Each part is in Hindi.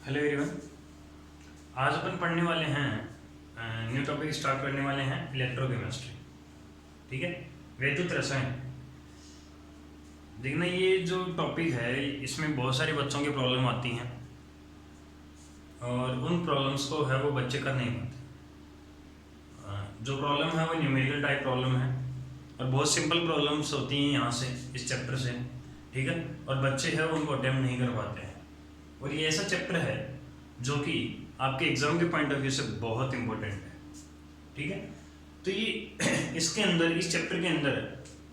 Hello everyone. आज अपन पढ़ने वाले हैं न्यू टॉपिक स्टार्ट करने वाले हैं इलेक्ट्रोकेमिस्ट्री। ठीक है, वैद्युत रसायन। देखना, ये जो टॉपिक है इसमें बहुत सारे बच्चों की प्रॉब्लम आती हैं और उन प्रॉब्लम्स को है वो बच्चे कर नहीं पाते। जो प्रॉब्लम है वो न्यूमेरिकल टाइप प्रॉब्लम है और बहुत सिंपल प्रॉब्लम्स होती हैं यहाँ से, इस चैप्टर से। ठीक है, और बच्चे हैं उनको अटेम्प्ट नहीं कर पाते हैं। और ये ऐसा चैप्टर है जो कि आपके एग्जाम के पॉइंट ऑफ व्यू से बहुत इंपॉर्टेंट है। ठीक है, तो ये इसके अंदर, इस चैप्टर के अंदर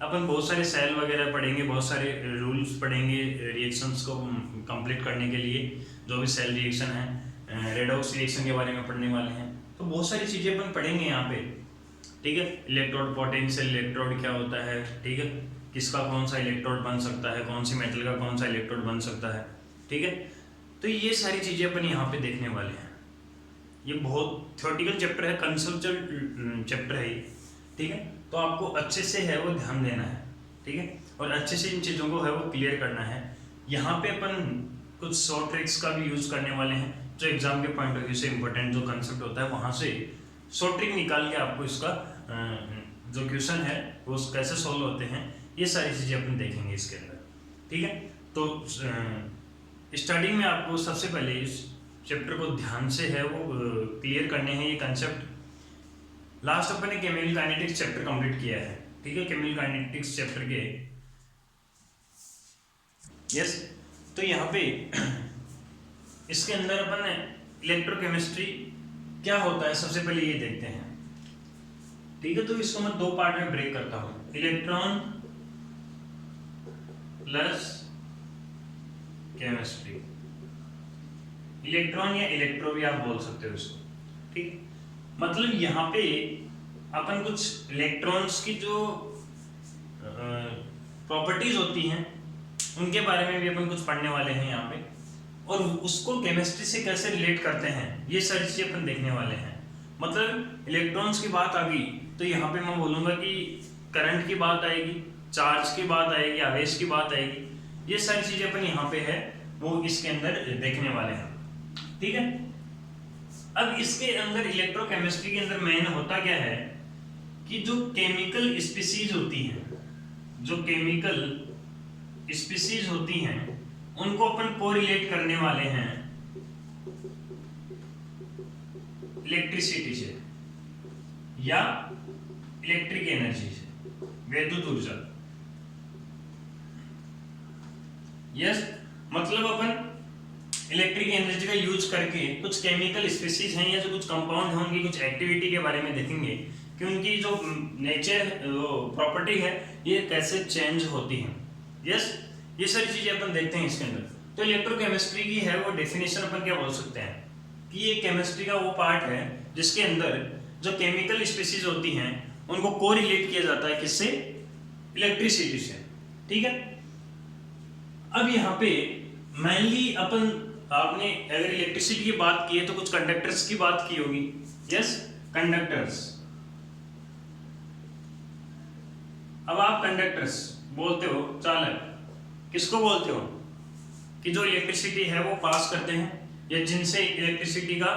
अपन बहुत सारे सेल वगैरह पढ़ेंगे, बहुत सारे रूल्स पढ़ेंगे रिएक्शंस को कंप्लीट करने के लिए। जो भी सेल रिएक्शन है, रेडॉक्स रिएक्शन के बारे में पढ़ने वाले हैं, तो बहुत सारी चीज़ें अपन पढ़ेंगे यहाँ पे। ठीक है, इलेक्ट्रोड पोटेंशियल इलेक्ट्रोड क्या होता है, ठीक है, किसका कौन सा इलेक्ट्रोड बन सकता है, कौन सी मेटल का कौन सा इलेक्ट्रोड बन सकता है। ठीक है, तो ये सारी चीज़ें अपन यहाँ पे देखने वाले हैं। ये बहुत थ्योरेटिकल चैप्टर है, कंसेप्चुअल चैप्टर है ये। ठीक है, तो आपको अच्छे से है वो ध्यान देना है। ठीक है, और अच्छे से इन चीज़ों को है वो क्लियर करना है। यहाँ पे अपन कुछ शॉर्ट ट्रिक्स का भी यूज़ करने वाले हैं, जो एग्जाम के पॉइंट ऑफ व्यू से इंपॉर्टेंट जो कंसेप्ट होता है वहाँ से शॉर्ट ट्रिक निकाल के आपको इसका जो क्वेश्चन है वो कैसे सॉल्व होते हैं, ये सारी चीज़ें अपन देखेंगे इसके अंदर। ठीक है, तो स्टार्टिंग में आपको सबसे पहले इस चैप्टर को ध्यान से है वो क्लियर करने हैं ये कंसेप्ट। लास्ट अपन ने केमिकल काइनेटिक्स चैप्टर कंप्लीट किया है। ठीक है, केमिकल काइनेटिक्स चैप्टर के यस, तो यहाँ पे इसके अंदर अपन इलेक्ट्रोकेमिस्ट्री क्या होता है सबसे पहले ये देखते हैं। ठीक है, तो इसको मैं दो पार्ट में ब्रेक करता हूँ, इलेक्ट्रॉन प्लस केमिस्ट्री। इलेक्ट्रॉन या इलेक्ट्रो भी आप बोल सकते हो इसको। ठीक, मतलब यहाँ पे अपन कुछ इलेक्ट्रॉन्स की जो प्रॉपर्टीज होती हैं उनके बारे में भी अपन कुछ पढ़ने वाले हैं यहाँ पे, और उसको केमिस्ट्री से कैसे रिलेट करते हैं ये सारी चीजें अपन देखने वाले हैं। मतलब इलेक्ट्रॉन्स की बात आ गई तो यहाँ पे मैं बोलूँगा कि करंट की बात आएगी, चार्ज की बात आएगी, आवेश की बात आएगी। ये सारी चीजें अपन यहाँ पे है वो इसके अंदर देखने वाले हैं। ठीक है, अब इसके अंदर इलेक्ट्रोकेमिस्ट्री के अंदर मेन होता क्या है कि जो केमिकल स्पीसीज होती हैं, जो केमिकल स्पीसीज होती हैं उनको अपन कोरिलेट करने वाले हैं इलेक्ट्रिसिटी से या इलेक्ट्रिक एनर्जी से, विद्युत ऊर्जा। यस, मतलब अपन इलेक्ट्रिक एनर्जी का यूज करके कुछ केमिकल स्पीसीज हैं या जो कुछ कंपाउंड हैं उनकी कुछ एक्टिविटी के बारे में देखेंगे कि उनकी जो नेचर प्रॉपर्टी है ये कैसे चेंज होती है। यस, ये सारी चीजें अपन देखते हैं इसके अंदर। तो इलेक्ट्रोकेमिस्ट्री की है वो डेफिनेशन अपन क्या बोल सकते हैं कि ये केमिस्ट्री का वो पार्ट है जिसके अंदर जो केमिकल स्पीसीज होती हैं उनको कोरिलेट किया जाता है किससे, इलेक्ट्रिसिटी से। ठीक है, अब यहाँ पे मेनली अपन, आपने अगर इलेक्ट्रिसिटी की बात की है तो कुछ कंडक्टर्स की बात की होगी। Yes, conductors. अब आप कंडक्टर्स बोलते हो, चालक किसको बोलते हो कि जो इलेक्ट्रिसिटी है वो पास करते हैं या जिनसे इलेक्ट्रिसिटी का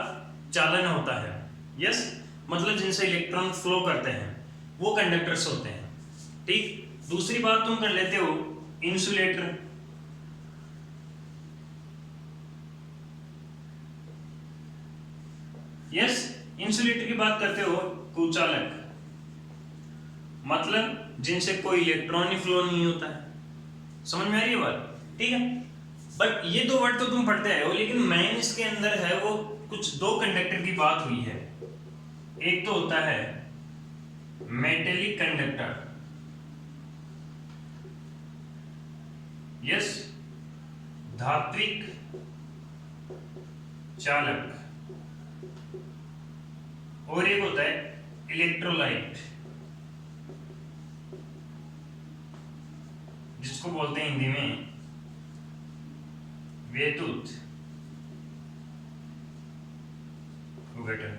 चालन होता है। यस, मतलब जिनसे इलेक्ट्रॉन फ्लो करते हैं वो कंडक्टर्स होते हैं। ठीक, दूसरी बात तुम कर लेते हो इंसुलेटर। यस, इंसुलेटर की बात करते हो कुचालक, मतलब जिनसे कोई इलेक्ट्रॉन ही फ्लो नहीं होता है। समझ में आ रही है बात? ठीक है, बट ये दो वर्ड तो तुम पढ़ते आए हो, लेकिन मेन इसके अंदर है वो कुछ दो कंडक्टर की बात हुई है। एक तो होता है मेटेलिक कंडक्टर, यस, धात्विक चालक, और एक होता है इलेक्ट्रोलाइट जिसको बोलते हैं हिंदी में विद्युत अपघटन,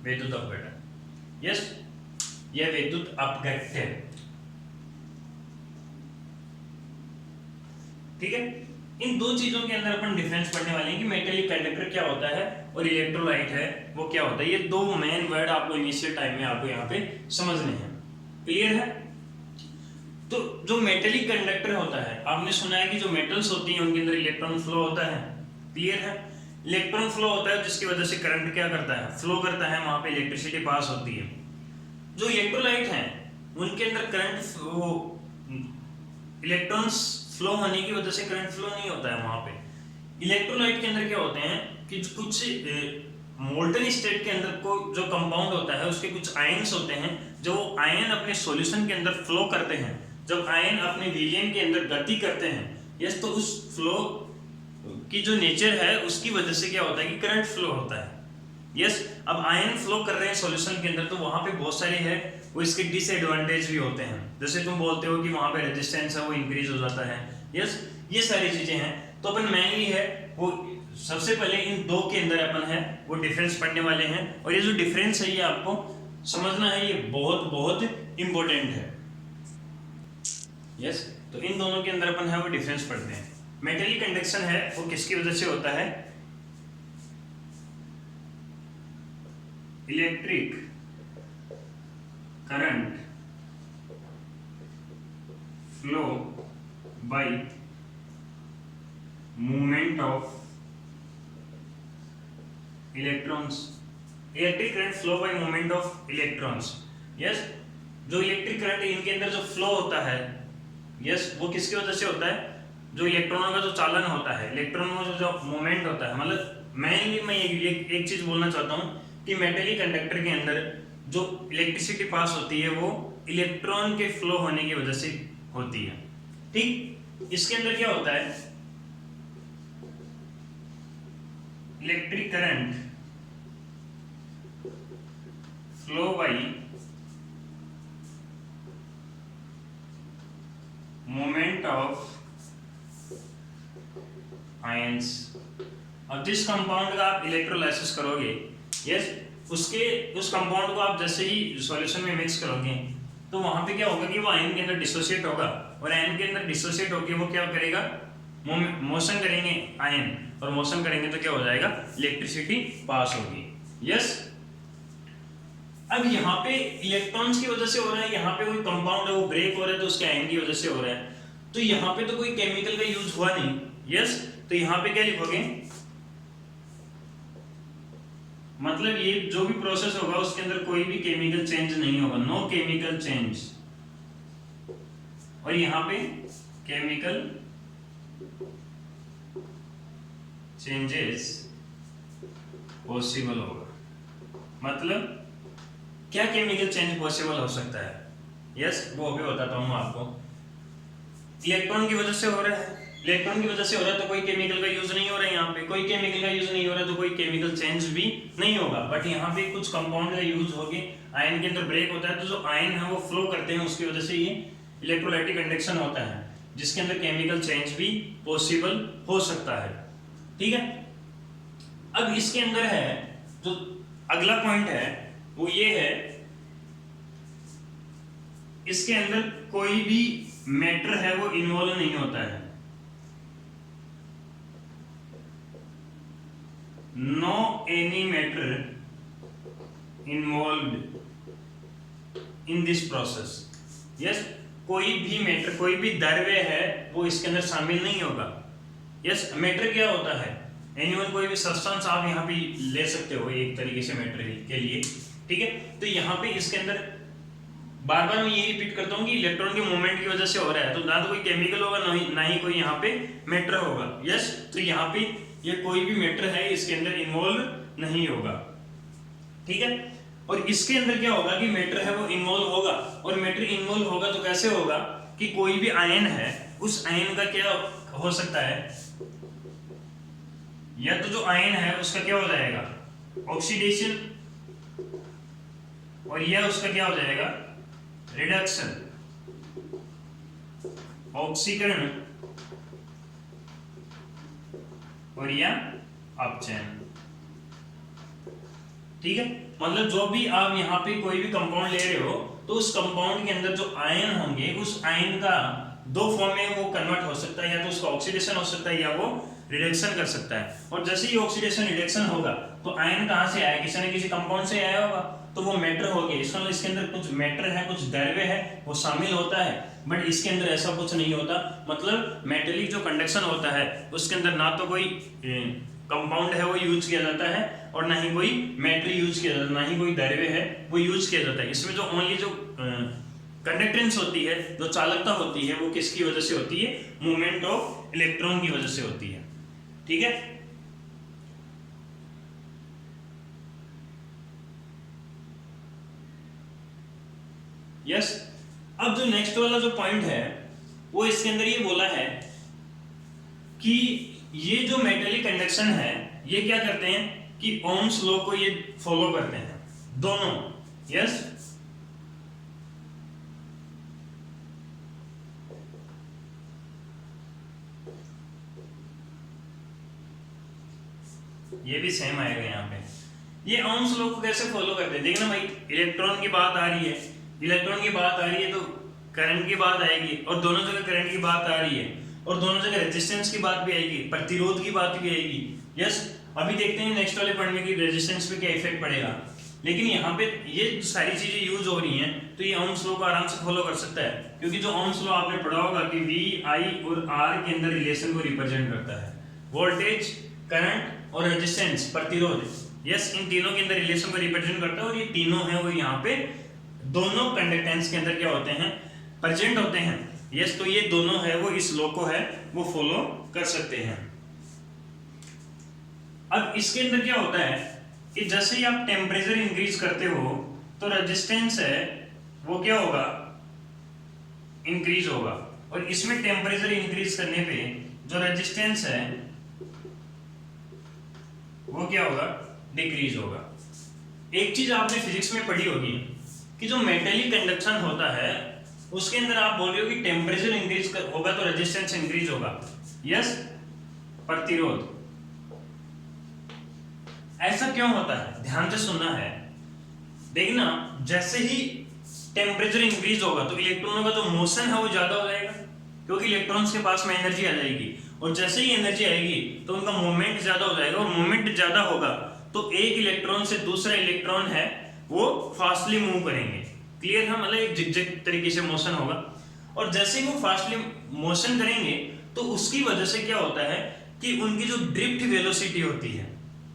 विद्युत अपघटन। यस, यह विद्युत अपघट्य। ठीक है, इन दो चीजों के अंदर अपन डिफरेंस पढ़ने वाले हैं कि मेटेलिक कंडक्टर क्या होता है और इलेक्ट्रोलाइट है वो क्या होता है। ये दो मेन वर्ड आपको इनिशियल टाइम में आपको यहाँ पे समझने हैं। क्लियर है? तो जो मेटेलिक कंडक्टर होता है, आपने सुना है कि जो मेटल्स होती हैं उनके अंदर इलेक्ट्रॉन फ्लो होता है। क्लियर है? इलेक्ट्रॉन फ्लो होता है जिसकी वजह से करंट क्या करता है, फ्लो करता है, वहां पे इलेक्ट्रिसिटी पास होती है। जो इलेक्ट्रोलाइट हैं उनके अंदर करंट इलेक्ट्रॉन्स फ्लो होने की वजह से करंट फ्लो नहीं होता है वहां पे। इलेक्ट्रोलाइट के अंदर क्या होते हैं कि कुछ मोल्टन स्टेट के अंदर को जो कंपाउंड होता है उसके कुछ आयंस होते हैं, जो आयन अपने सॉल्यूशन के अंदर फ्लो करते हैं। जब आयन अपने विलयन के अंदर गति करते हैं, यस, तो उस फ्लो की जो नेचर है उसकी वजह से क्या होता है कि करंट फ्लो होता है। यस, अब आयन फ्लो कर रहे हैं सॉल्यूशन के अंदर, तो वहां पे बहुत सारे है वो इसके डिसएडवांटेज भी होते हैं। जैसे तुम बोलते हो कि वहां पे रेजिस्टेंस है वो इंक्रीज हो जाता है। यस, ये सारी चीजें हैं। तो अपन मेनली है वो सबसे पहले इन दो के अंदर अपन है वो डिफरेंस पढ़ने वाले हैं, और ये जो डिफरेंस है ये आपको समझना है, ये बहुत बहुत इंपॉर्टेंट है। यस, तो इन दोनों के अंदर अपन है वो डिफरेंस पढ़ते हैं। मेटेलिक कंडक्शन है वो किसकी वजह से होता है, electric current flow bye movement of electrons. Electric current flow bye movement of electrons. Yes, जो इलेक्ट्रिक करंट इनके अंदर जो फ्लो होता है, यस, वो किसकी वजह से होता है, जो इलेक्ट्रॉनों का जो चालन होता है, इलेक्ट्रॉनों का जो मूवमेंट होता है। मतलब मेनली मैं एक चीज बोलना चाहता हूँ कि मेटेलिक कंडक्टर के अंदर जो इलेक्ट्रिसिटी पास होती है वो इलेक्ट्रॉन के फ्लो होने की वजह से होती है। ठीक, इसके अंदर क्या होता है, electric current flow bye movement of ions. अब जिस कंपाउंड का आप इलेक्ट्रोलाइसिस करोगे, यस, उस कंपाउंड को आप जैसे ही सॉल्यूशन में मिक्स करोगे तो वहां पे क्या होगा कि वो आयन के अंदर डिसोसिएट होगा, और आयन के अंदर डिसोसिएट होकर वो क्या करेगा, मोशन करेंगे आयन, और मोशन करेंगे तो क्या हो जाएगा, इलेक्ट्रिसिटी पास होगी। यस, अब यहाँ पे इलेक्ट्रॉन्स की वजह से हो रहा है, यहाँ पे कोई कंपाउंड है वो ब्रेक हो रहा है तो उसके आयन की वजह से हो रहा है, तो यहाँ पे तो कोई केमिकल का यूज हुआ नहीं। यस, तो यहाँ पे क्या लिखोगे, मतलब ये जो भी प्रोसेस होगा उसके अंदर कोई भी केमिकल चेंज नहीं होगा, नो केमिकल चेंज, और यहाँ पे केमिकल चेंजेस पॉसिबल होगा। मतलब क्या केमिकल चेंज पॉसिबल हो सकता है, यस, वो अभी बताता हूँ आपको। इलेक्ट्रॉन की वजह से हो रहा है, इलेक्ट्रॉन की वजह से हो रहा है तो कोई केमिकल का यूज नहीं हो रहा है, यहाँ पे कोई केमिकल का यूज नहीं हो रहा तो कोई केमिकल चेंज भी नहीं होगा। बट यहाँ पे कुछ कंपाउंड का यूज होके आयन के अंदर ब्रेक होता है, तो जो आयन है वो फ्लो करते हैं, उसकी वजह से ये इलेक्ट्रोलाइटिक कंडक्शन होता है, जिसके अंदर केमिकल चेंज भी पॉसिबल हो सकता है। ठीक है, अब इसके अंदर है जो अगला पॉइंट है वो ये है, इसके अंदर कोई भी मैटर है वो इन्वॉल्व नहीं होता है, no any matter involved in this process. Yes, कोई भी मैटर, कोई भी द्रव्य है वो इसके अंदर शामिल नहीं होगा। यस, मैटर क्या होता है, एनीवन, कोई भी सब्सटेंस आप यहाँ पे ले सकते हो एक तरीके से मैटर के लिए। ठीक है, तो यहाँ पे इसके अंदर बार बार मैं ये रिपीट करता हूँ कि इलेक्ट्रॉन के मूवमेंट की वजह से हो रहा है, तो ना तो कोई केमिकल होगा ना ही कोई यहाँ पे मैटर होगा। यस, तो यहाँ पे ये कोई भी मैटर है इसके अंदर इन्वॉल्व नहीं होगा। ठीक है, और इसके अंदर क्या होगा कि मैटर है वो इन्वॉल्व होगा, और मैटर इन्वॉल्व होगा तो कैसे होगा कि कोई भी आयन है उस आयन का क्या हो सकता है, या तो जो आयन है उसका क्या हो जाएगा, ऑक्सीडेशन, और यह उसका क्या हो जाएगा, रिडक्शन, ऑक्सीकरण, और या अपचयन। ठीक है, मतलब जो भी आप यहाँ पे कोई भी कंपाउंड ले रहे हो तो उस कंपाउंड के अंदर जो आयन होंगे उस आयन का दो फॉर्म में वो कन्वर्ट हो सकता है, या तो उसका ऑक्सीडेशन हो सकता है या वो रिडक्शन कर सकता है। और जैसे ही ऑक्सीडेशन रिडक्शन होगा तो आयन कहाँ से आया, किसी न किसी कंपाउंड से आया होगा, तो वो मैटर हो गया। इसका मतलब इसके अंदर कुछ मैटर है, कुछ द्रव्य है, वो शामिल होता है। बट इसके अंदर ऐसा कुछ नहीं होता। मतलब मेटेलिक जो कंडक्शन होता है उसके अंदर ना तो कोई कंपाउंड है वो यूज किया जाता है, और ना ही कोई मैटर यूज किया जाता है, ना ही कोई द्रव्य है वो यूज किया जाता है। इसमें जो ओनली जो कंडक्टेंस होती है, जो चालकता होती है, वो किसकी वजह से होती है, मूवमेंट ऑफ इलेक्ट्रॉन की वजह से होती है। ठीक है, यस। अब जो नेक्स्ट वाला जो पॉइंट है वो इसके अंदर ये बोला है कि ये जो मेटेलिक कंडक्शन है ये क्या करते हैं कि ओम्स लॉ को ये फॉलो करते हैं दोनों। यस, ये भी सेम आएगा यहाँ पे। ये ओम्स लॉ को कैसे फॉलो करते हैं, देखना भाई, इलेक्ट्रॉन की बात आ रही है, इलेक्ट्रॉन की बात आ रही है तो करंट की बात आएगी, और दोनों जगह करंट की बात आ रही है, और दोनों जगह रेजिस्टेंस की बात भी आएगी, प्रतिरोध की बात भी आएगी। यस, अभी देखते हैं नेक्स्ट वाले पॉइंट में कि रेजिस्टेंस पे क्या इफेक्ट पड़ेगा। लेकिन यहाँ पे ये सारी चीजें यूज हो रही हैं तो ये ओम्स लॉ को आराम से फॉलो कर सकता है, क्योंकि जो ओम्स लॉ आपने पढ़ा होगा कि V, I और R के अंदर रिलेशन को रिप्रेजेंट करता है, वोल्टेज, करंट और रेजिस्टेंस, प्रतिरोध। यस, इन तीनों के अंदर रिलेशन को रिप्रेजेंट करता है, और ये तीनों है वो यहाँ पे दोनों कंडक्टेंस के अंदर क्या होते हैं, प्रेजेंट होते हैं। यस, तो ये दोनों है वो इस लॉ को है वो फॉलो कर सकते हैं। अब इसके अंदर क्या होता है कि जैसे ही आप टेम्परेचर इंक्रीज करते हो तो रेजिस्टेंस है वो क्या होगा, इंक्रीज होगा, और इसमें टेम्परेचर इंक्रीज करने पे जो रेजिस्टेंस है वो क्या होगा, डिक्रीज होगा। एक चीज आपने फिजिक्स में पढ़ी होगी कि जो मेटेलिक कंडक्शन होता है उसके अंदर आप बोल रहे हो कि टेम्परेचर इंक्रीज होगा तो रेजिस्टेंस इंक्रीज होगा। यस, प्रतिरोध। ऐसा क्यों होता है, ध्यान से सुनना है, देखना, जैसे ही टेम्परेचर इंक्रीज होगा तो इलेक्ट्रॉनों का जो मोशन है वो ज्यादा हो जाएगा, क्योंकि इलेक्ट्रॉन्स के पास में एनर्जी आ जाएगी, और जैसे ही एनर्जी आएगी तो उनका मूवमेंट ज्यादा हो जाएगा, और मूवमेंट ज्यादा होगा तो एक इलेक्ट्रॉन से दूसरा इलेक्ट्रॉन है वो फास्टली मूव करेंगे। क्लियर है, मतलब एक जिगजैग तरीके से मोशन होगा, और जैसे ही वो फास्टली मोशन करेंगे तो उसकी वजह से क्या होता है कि उनकी जो ड्रिफ्ट वेलोसिटी होती है,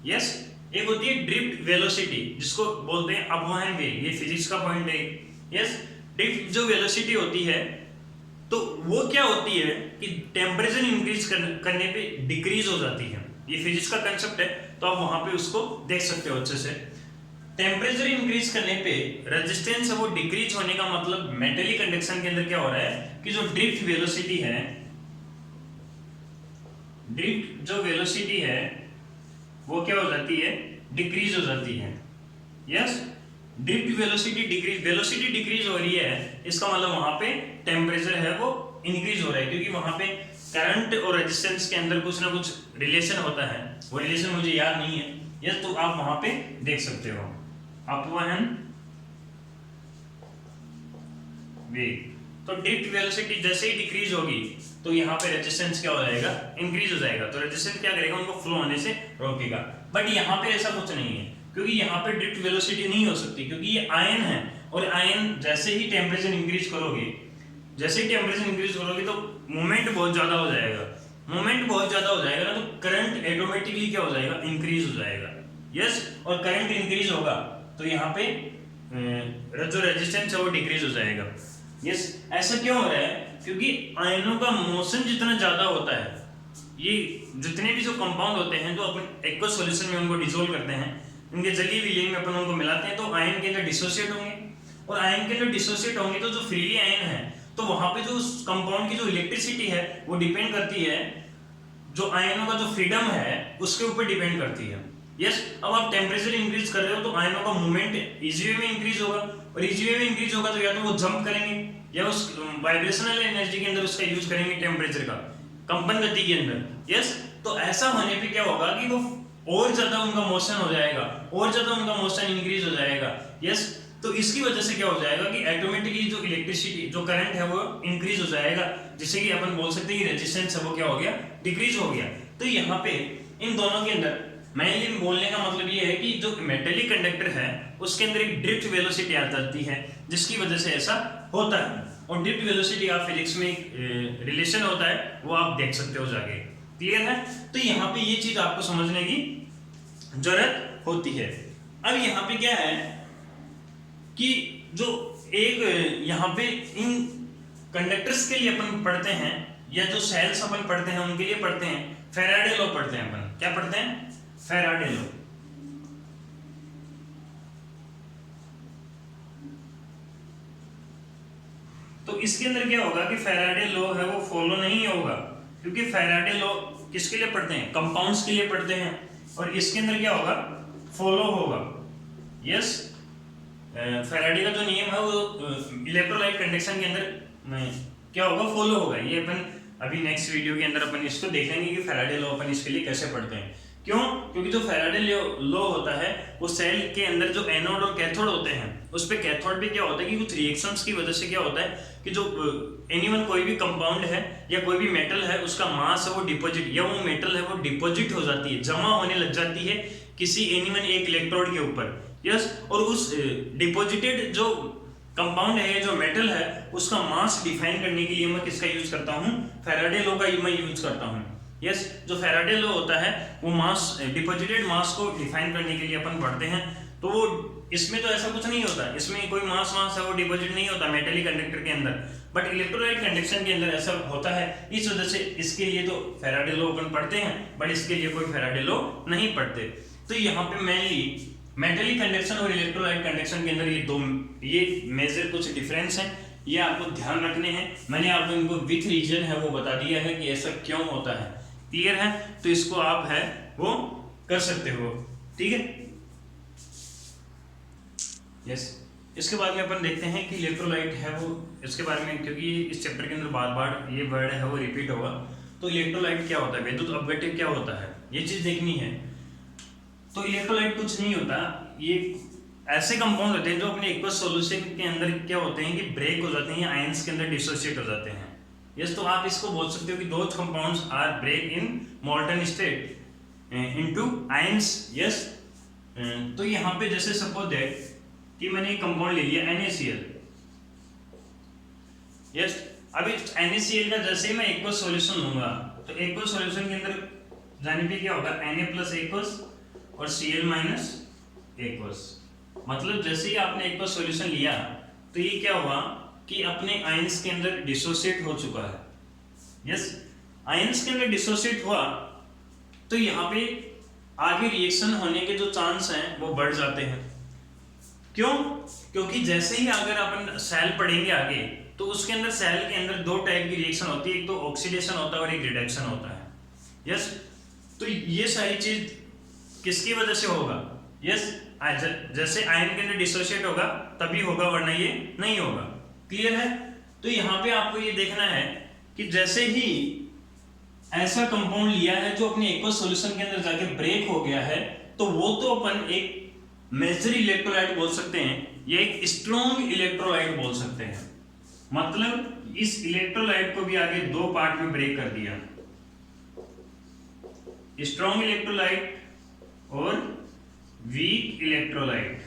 यस, एक होती है ड्रिफ्ट वेलोसिटी जिसको बोलते हैं अपवहन वेग, ये फिजिक्स का पॉइंट है। यस, ड्रिफ्ट जो वेलोसिटी होती है तो वो क्या होती है कि टेम्परेचर इंक्रीज करने पे डिक्रीज हो जाती है, ये फिजिक्स का कंसेप्ट है, तो आप वहां पे उसको देख सकते हो अच्छे से। टेम्परेचर इंक्रीज करने पे रेजिस्टेंस है वो डिक्रीज होने का मतलब मेटेलिक कंडक्शन के अंदर क्या हो रहा है कि जो ड्रिफ्ट वेलोसिटी है, ड्रिफ्ट जो वेलोसिटी है वो क्या हो जाती है, डिक्रीज हो जाती है। यस, ड्रिफ्ट वेलोसिटी डिक्रीज हो रही है, इसका मतलब वहां पे टेम्परेचर है वो इंक्रीज हो रहा है, क्योंकि वहां पे करंट और रेजिस्टेंस के अंदर कुछ ना कुछ रिलेशन होता है, वो रिलेशन मुझे याद नहीं है। यस, तो आप वहां पे देख सकते हो अपवहन वेग। तो ड्रिफ्ट वेलोसिटी जैसे ही डिक्रीज होगी तो यहाँ पे रेजिस्टेंस क्या हो जाएगा, इंक्रीज हो जाएगा, तो रेजिस्टेंस क्या करेगा, उनको फ्लो होने से रोकेगा। बट यहाँ पे ऐसा कुछ नहीं है, क्योंकि यहाँ पे ड्रिफ्ट वेलोसिटी नहीं हो सकती, क्योंकि ये आयन है, और आयन जैसे ही टेम्परेचर इंक्रीज करोगे, तो मूवमेंट बहुत ज्यादा हो जाएगा, मूवमेंट बहुत ज्यादा हो जाएगा ना, तो करंट ऑटोमेटिकली क्या हो जाएगा, इंक्रीज हो जाएगा। यस, और करंट इंक्रीज होगा तो यहाँ पे जो रेजिस्टेंस है वो डिक्रीज हो जाएगा। यस, ऐसा क्यों हो रहा है, क्योंकि आयनों का मोशन जितना ज्यादा होता है, ये जितने भी जो कंपाउंड होते हैं जो अपन एक्वस सॉल्यूशन में उनको डिसोल्व करते हैं, इनके जलीय विलयन में अपन उनको मिलाते हैं, तो आयन के अंदर डिसोसिएट होंगे, और आयन के अंदर डिसोसिएट होंगे तो जो फ्रीली आयन है तो वहां पे जो कंपाउंड की जो इलेक्ट्रिसिटी है वो डिपेंड करती है, जो आयनों का जो फ्रीडम है उसके ऊपर डिपेंड करती है। यस, अब आप टेम्परेचर इंक्रीज कर रहे हो तो आयनों का मूवमेंट इजी वे में इंक्रीज होगा, और इजी वे में इंक्रीज होगा तो या तो वो जंप करेंगे या उस वाइब्रेशनल एनर्जी के अंदर उसका यूज करेंगे, टेम्परेचर का कंपन गति के अंदर। यस, तो ऐसा होने पे क्या होगा कि वो और ज्यादा उनका मोशन हो जाएगा, और ज्यादा उनका मोशन इंक्रीज हो जाएगा। यस, तो इसकी वजह से क्या हो जाएगा कि ऑटोमेटिकली जो इलेक्ट्रिसिटी जो करंट है वो इंक्रीज हो जाएगा, जिससे कि अपन बोल सकते हैं कि रेजिस्टेंस है वो क्या हो गया, डिक्रीज हो गया। तो यहाँ पे इन दोनों के अंदर मेनली बोलने का मतलब ये है कि जो मेटेलिक कंडक्टर है उसके अंदर एक ड्रिफ्ट वेलोसिटी आ जाती है, जिसकी वजह से ऐसा होता है। और ड्रिफ्ट वेलोसिटी का फिजिक्स में एक रिलेशन होता है, वो आप देख सकते हो जाके। क्लियर है? तो यहाँ पे ये चीज आपको समझने की जरूरत होती है। अब यहाँ पे क्या है कि जो एक यहाँ पे इन कंडक्टर्स के लिए अपन पढ़ते हैं, या जो सेल्स अपन पढ़ते हैं उनके लिए पढ़ते हैं फैराडे लॉ पढ़ते हैं अपन। क्या पढ़ते हैं? Faraday law. तो इसके अंदर क्या होगा कि फैराडे लॉ है वो फॉलो नहीं होगा, क्योंकि फैराडे लॉ किसके लिए पढ़ते हैं? कंपाउंड्स के लिए पढ़ते हैं। और इसके अंदर क्या होगा? फॉलो होगा। यस, फैराडे का जो नियम है वो इलेक्ट्रोलाइट कंडक्शन के अंदर क्या होगा? फॉलो होगा। ये अपन अभी नेक्स्ट वीडियो के अंदर अपन इसको देखेंगे कि फैराडे लॉ अपन इसके लिए कैसे पढ़ते हैं। क्यों? क्योंकि जो फैराडे लॉ होता है वो सेल के अंदर जो एनोड और कैथोड होते हैं उस पे कैथोड पे क्या होता है कि कुछ रिएक्शंस की वजह से क्या होता है कि जो एनीवन कोई भी कंपाउंड है या कोई भी मेटल है उसका मास है वो डिपॉजिट, या वो मेटल है वो डिपॉजिट हो जाती है, जमा होने लग जाती है किसी एनीवन एक इलेक्ट्रोड के ऊपर। यस, और उस डिपॉजिटेड जो कंपाउंड है, जो मेटल है, उसका मास डिफाइन करने के लिए मैं किसका यूज करता हूँ? फैराडे लॉ का मैं यूज करता हूँ। यस, जो फैराडे लॉ होता है वो मास, डिपॉजिटेड मास को डिफाइन करने के लिए अपन पढ़ते हैं। तो वो इसमें तो ऐसा कुछ नहीं होता, इसमें कोई मास है वो डिपॉजिट नहीं होता मेटेलिक कंडक्टर के अंदर, बट इलेक्ट्रोलाइट कंडक्शन के अंदर ऐसा होता है। इस वजह से इसके लिए तो फैराडे लॉ अपन पढ़ते हैं, बट इसके लिए कोई फैराडे लॉ नहीं पढ़ते। तो यहाँ पे मेनली मेटेलिक कंडक्शन और इलेक्ट्रोलाइट कंडक्शन के अंदर ये मेजर कुछ डिफरेंस हैं, ये आपको ध्यान रखने हैं। मैंने आपको इनको विथ रीजन है वो बता दिया है कि ऐसा क्यों होता है। क्लियर है? तो इसको आप है वो कर सकते हो। ठीक है? यस, इसके बाद में अपन देखते हैं कि इलेक्ट्रोलाइट है वो, इसके बारे में, क्योंकि इस चैप्टर के अंदर बार बार ये वर्ड है वो रिपीट होगा। तो इलेक्ट्रोलाइट क्या होता है, विद्युत अपघट्य क्या होता है, ये चीज देखनी है। तो इलेक्ट्रोलाइट कुछ नहीं होता, ये ऐसे कंपाउंड होते हैं जो अपने एक्वस सॉल्यूशन के अंदर क्या होते हैं कि ब्रेक हो जाते हैं, आयंस के अंदर डिसोसिएट हो जाते हैं। यस, तो आप इसको बोल सकते हो कि दो compounds are break in molten state into ions. Yes, तो यहाँ पे जैसे सपोज दैट कि मैंने एक कंपाउंड ले लिया NaCl। यस, अभी NaCl का जैसे ही मैं एक्वस सॉल्यूशन लूंगा तो एक्वस सॉल्यूशन के अंदर जाने पे क्या होगा? Na प्लस एक्वस और Cl माइनस एक्वस। मतलब जैसे ही आपने एक्वस सॉल्यूशन लिया तो ये क्या हुआ कि अपने आयंस के अंदर डिसोसिएट हो चुका है। यस, आयंस के अंदर डिसोसिएट हुआ तो यहाँ पे आगे रिएक्शन होने के जो चांस हैं वो बढ़ जाते हैं। क्यों? क्योंकि जैसे ही अगर अपन सेल पढ़ेंगे आगे तो उसके अंदर सेल के अंदर दो टाइप की रिएक्शन होती है, एक तो ऑक्सीडेशन होता है और एक रिडक्शन होता है। यस, तो ये सारी चीज किसकी वजह से होगा? यस, जैसे आयन के अंदर डिसोसिएट होगा तभी होगा, वरना ये नहीं होगा। क्लियर है? तो यहाँ पे आपको ये देखना है कि जैसे ही ऐसा कंपाउंड लिया है जो अपने एक्वस सॉल्यूशन के अंदर जाके ब्रेक हो गया है तो वो तो अपन एक मेजर इलेक्ट्रोलाइट बोल सकते हैं या एक स्ट्रॉन्ग इलेक्ट्रोलाइट बोल सकते हैं। मतलब इस इलेक्ट्रोलाइट को भी आगे दो पार्ट में ब्रेक कर दिया, स्ट्रॉन्ग इलेक्ट्रोलाइट और वीक इलेक्ट्रोलाइट।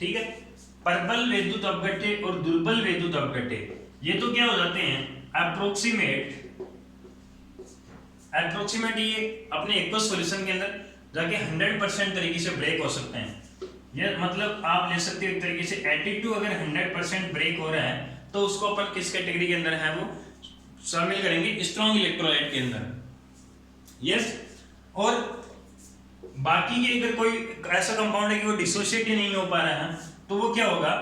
ठीक है? प्रबल वैद्युत अपघट्य और दुर्बल वैद्युत अपघट्य, ये तो क्या हो जाते हैं? अप्रोक्सीमेट ये अपने एक्वस सॉल्यूशन के अंदर जाके 100% तरीके से ब्रेक हो सकते हैं। ये मतलब आप ले सकते हो एक तरीके से एटीट्यूड, अगर 100% ब्रेक हो रहा है तो उसको अपन किस कैटेगरी के अंदर है वो शामिल करेंगे? स्ट्रॉन्ग इलेक्ट्रोलाइट के अंदर। यस, और बाकी ये अगर कोई ऐसा कंपाउंड है कि वो डिसोशिएट ही नहीं हो पा रहा है तो वो क्या होगा?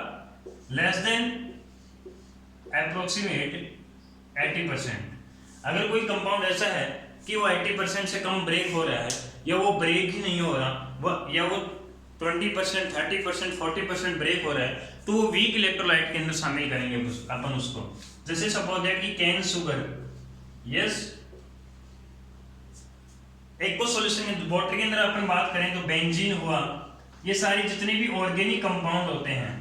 Less than approximate 80%। अगर कोई कंपाउंड ऐसा है कि वो 80% से कम ब्रेक हो रहा है या वो ब्रेक ही नहीं हो रहा, या वो 20%, 30%, 40% ब्रेक हो रहा है तो वो वीक इलेक्ट्रोलाइट के अंदर शामिल करेंगे अपन उसको। जैसे सपोज है कि cane sugar. Yes, aqueous solution water के अंदर अपन बात करें तो बेंजीन हुआ, ये सारे जितने भी ऑर्गेनिक कंपाउंड होते हैं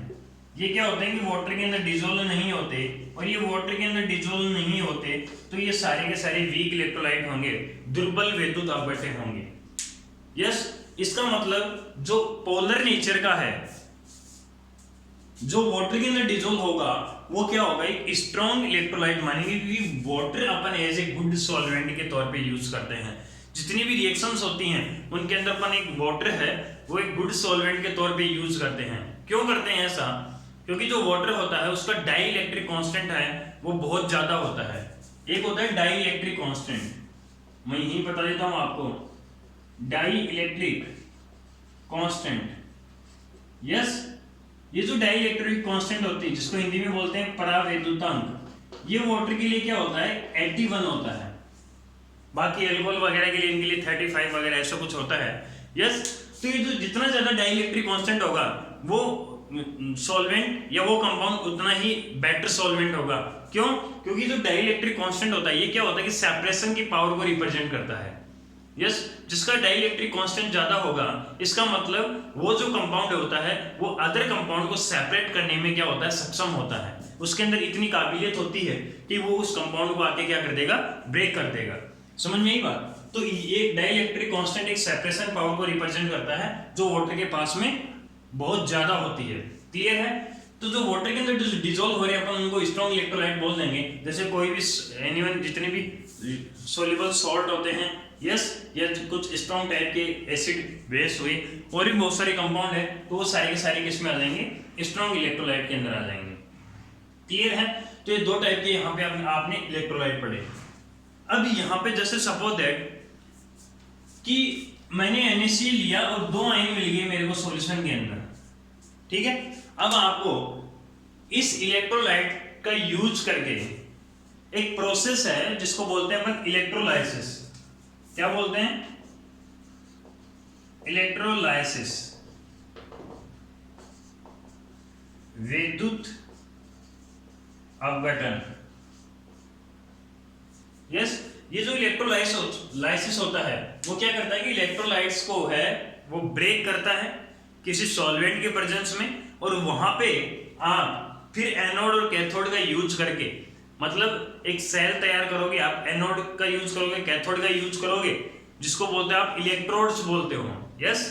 ये क्या होते हैं कि वाटर के अंदर डिसोल्व नहीं होते, और ये वाटर के अंदर डिसोल्व नहीं होते तो ये सारे के सारे वीक इलेक्ट्रोलाइट होंगे, दुर्बल वैद्युत अपघटन होंगे। यस, इसका मतलब जो पोलर नेचर का है, जो वाटर के अंदर डिसोल्व होगा वो क्या होगा, एक स्ट्रॉन्ग इलेक्ट्रोलाइट मानेंगे, क्योंकि वाटर अपन एज ए गुड सॉल्वेंट के तौर पे यूज करते हैं। जितनी भी रिएक्शंस होती हैं उनके अंदर अपन एक वाटर है वो एक गुड सॉल्वेंट के तौर पे यूज करते हैं। क्यों करते हैं ऐसा, क्योंकि जो वाटर होता है उसका डाई इलेक्ट्रिक कांस्टेंट है वो बहुत ज्यादा होता है। एक होता है डाई इलेक्ट्रिक कांस्टेंट, मैं यही बता देता हूं आपको, डाई इलेक्ट्रिक कांस्टेंट। यस, ये जो डाई इलेक्ट्रिक कांस्टेंट होती है जिसको हिंदी में बोलते हैं परावैद्युतांक, ये वाटर के लिए क्या होता है 81 होता है, बाकी अल्कोहल वगैरह के लिए इनके लिए 35 वगैरह ऐसा कुछ होता है। यस, तो ये जो जितना ज्यादा डाई इलेक्ट्रिक कांस्टेंट होगा वो सॉल्वेंट या वो कंपाउंड उतना ही बेटर सॉल्वेंट होगा। क्यों, क्योंकि जो डाई इलेक्ट्रिक कांस्टेंट होता है ये क्या होता है कि सेपरेशन की पावर को रिप्रेजेंट करता है। यस, जिसका डाई इलेक्ट्रिक कांस्टेंट ज्यादा होगा इसका मतलब वो जो कंपाउंड होता है वो अदर कंपाउंड को सेपरेट करने में क्या होता है, सक्षम होता है, उसके अंदर इतनी काबिलियत होती है कि वो उस कंपाउंड को आके क्या कर देगा, ब्रेक कर देगा। समझ में आई बात? तो ये डाई इलेक्ट्रिक कांस्टेंट एक सेपरेशन पावर को रिप्रेजेंट करता है जो वाटर के पास में बहुत ज्यादा होती है। क्लियर है? तो जो वाटर के अंदर डिसॉल्व हो रहे हैं अपन उनको स्ट्रॉन्ग इलेक्ट्रोलाइट बोल देंगे। जैसे कोई भी एनीवन जितने भी सोल्यूबल सॉल्ट होते हैं, यस, या कुछ स्ट्रॉन्ग टाइप के एसिड बेस हुए और भी बहुत सारे कंपाउंड है तो वो सारे के सारे किस में आ जाएंगे, स्ट्रॉन्ग इलेक्ट्रोलाइट के अंदर आ जाएंगे। क्लियर है? तो ये दो टाइप के यहाँ पे आपने इलेक्ट्रोलाइट पढ़े। अब यहाँ पे जैसे सपोज दैट कि मैंने NaCl लिया और 2 आयन मिल गए मेरे को सॉल्यूशन के अंदर, ठीक है। अब आपको इस इलेक्ट्रोलाइट का यूज करके एक प्रोसेस है जिसको बोलते हैं अपन इलेक्ट्रोलाइसिस। क्या बोलते हैं? इलेक्ट्रोलाइसिस, विद्युत अपघटन। यस, ये जो इलेक्ट्रोलाइसिस होता है वो क्या करता है कि इलेक्ट्रोलाइट्स को है वो ब्रेक करता है किसी सॉल्वेंट के प्रेजेंस में, और वहां पे आप फिर एनोड और कैथोड का यूज करके, मतलब एक सेल तैयार करोगे, आप एनोड का यूज करोगे, कैथोड का यूज करोगे, जिसको बोलते हैं आप इलेक्ट्रोड्स बोलते हो। यस,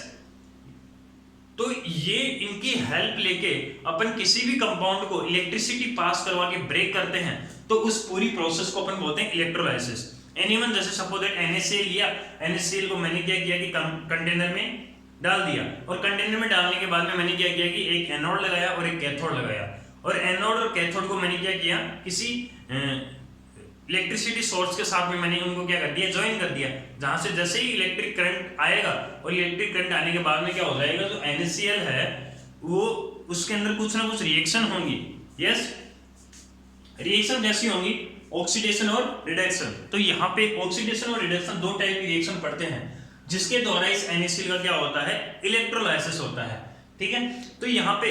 तो ये इनकी हेल्प लेके अपन किसी भी कंपाउंड को इलेक्ट्रिसिटी पास करवा के ब्रेक करते हैं, तो उस पूरी प्रोसेस को अपन बोलते हैं इलेक्ट्रोलाइसिस। एनीवन जैसे सपोज दैट NaCl लिया, NaCl को मैंने क्या किया कि कंटेनर में डाल दिया, और कंटेनर में डालने के बाद में मैंने क्या किया कि एक एनोड लगाया और एक कैथोड लगाया, और एनोड और कैथोड को मैंने क्या किया किसी इलेक्ट्रिसिटी सोर्स के साथ में मैंने उनको क्या कर दिया, ज्वाइन कर दिया, जहां से जैसे ही इलेक्ट्रिक करंट आएगा और इलेक्ट्रिक करंट आने के बाद में क्या हो जाएगा, जो NaCl है वो उसके अंदर कुछ ना कुछ रिएक्शन होंगी। यस, रिएक्शन कैसी होंगी, ऑक्सीडेशन और रिडक्शन। तो यहाँ पे ऑक्सीडेशन और रिडक्शन दो टाइप की रिएक्शन पढ़ते हैं जिसके द्वारा इस NaCl का क्या होता है, इलेक्ट्रोलाइसिस होता है। ठीक है, तो यहाँ पे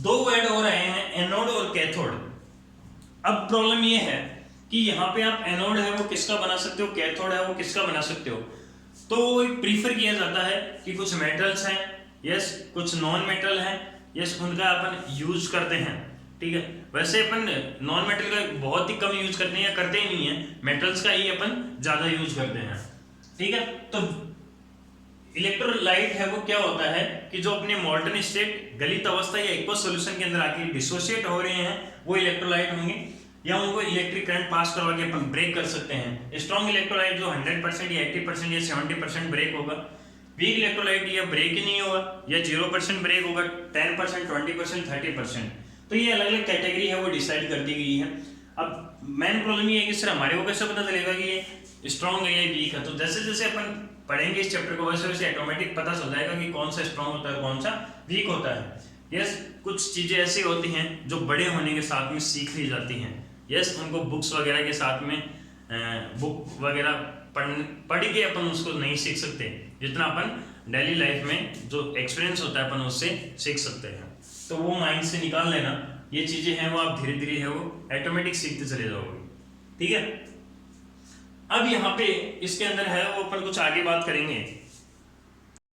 2 वर्ड हो रहे हैं, एनोड और कैथोड। अब प्रॉब्लम ये है कि यहाँ पे आप एनोड है वो किसका बना सकते हो, कैथोड है वो किसका बना सकते हो। तो प्रीफर किया जाता है कि कुछ मेटल्स हैं, यस, कुछ नॉन मेटल हैं, यस, उनका अपन यूज करते हैं। ठीक है, वैसे अपन नॉन मेटल का बहुत ही कम यूज करते हैं या करते ही नहीं है, मेटल्स का ही अपन ज्यादा यूज करते हैं। ठीक है, तो इलेक्ट्रोलाइट है वो क्या होता है कि जो अपने मॉल्टन स्टेट, गलित अवस्था या एक्वस सॉल्यूशन के अंदर आके डिसोशिएट हो रहे हैं वो इलेक्ट्रोलाइट होंगे, या उनको इलेक्ट्रिक करंट पास करवा के अपन ब्रेक कर सकते हैं। स्ट्रॉन्ग इलेक्ट्रोलाइट जो 100% या 80% या 70% ब्रेक होगा, वीक इलेक्ट्रोलाइट या ब्रेक ही नहीं होगा या 0% ब्रेक होगा, 10%, 20%, 30%। तो ये अलग अलग कैटेगरी है वो डिसाइड कर दी गई है। अब मेन प्रॉब्लम ये है कि सर हमारे को कैसे पता चलेगा कि ये स्ट्रॉन्ग है या वीक है। तो जैसे जैसे अपन पढ़ेंगे इस चैप्टर को वैसे वैसे ऑटोमेटिक पता चल जाएगा कि कौन सा स्ट्रॉन्ग होता है कौन सा वीक होता है। यस, कुछ चीजें ऐसी होती हैं जो बड़े होने के साथ में सीख ली जाती हैं। यस, उनको बुक्स वगैरह के साथ में बुक वगैरह पढ़ के अपन उसको नहीं सीख सकते, जितना अपन डेली लाइफ में जो एक्सपीरियंस होता है अपन उससे सीख सकते हैं। तो वो माइंड से निकाल लेना, ये चीजें हैं वो आप धीरे धीरे है वो ऑटोमेटिक सीखते चले जाओगे। ठीक है, अब यहाँ पे इसके अंदर है वो अपन कुछ आगे बात करेंगे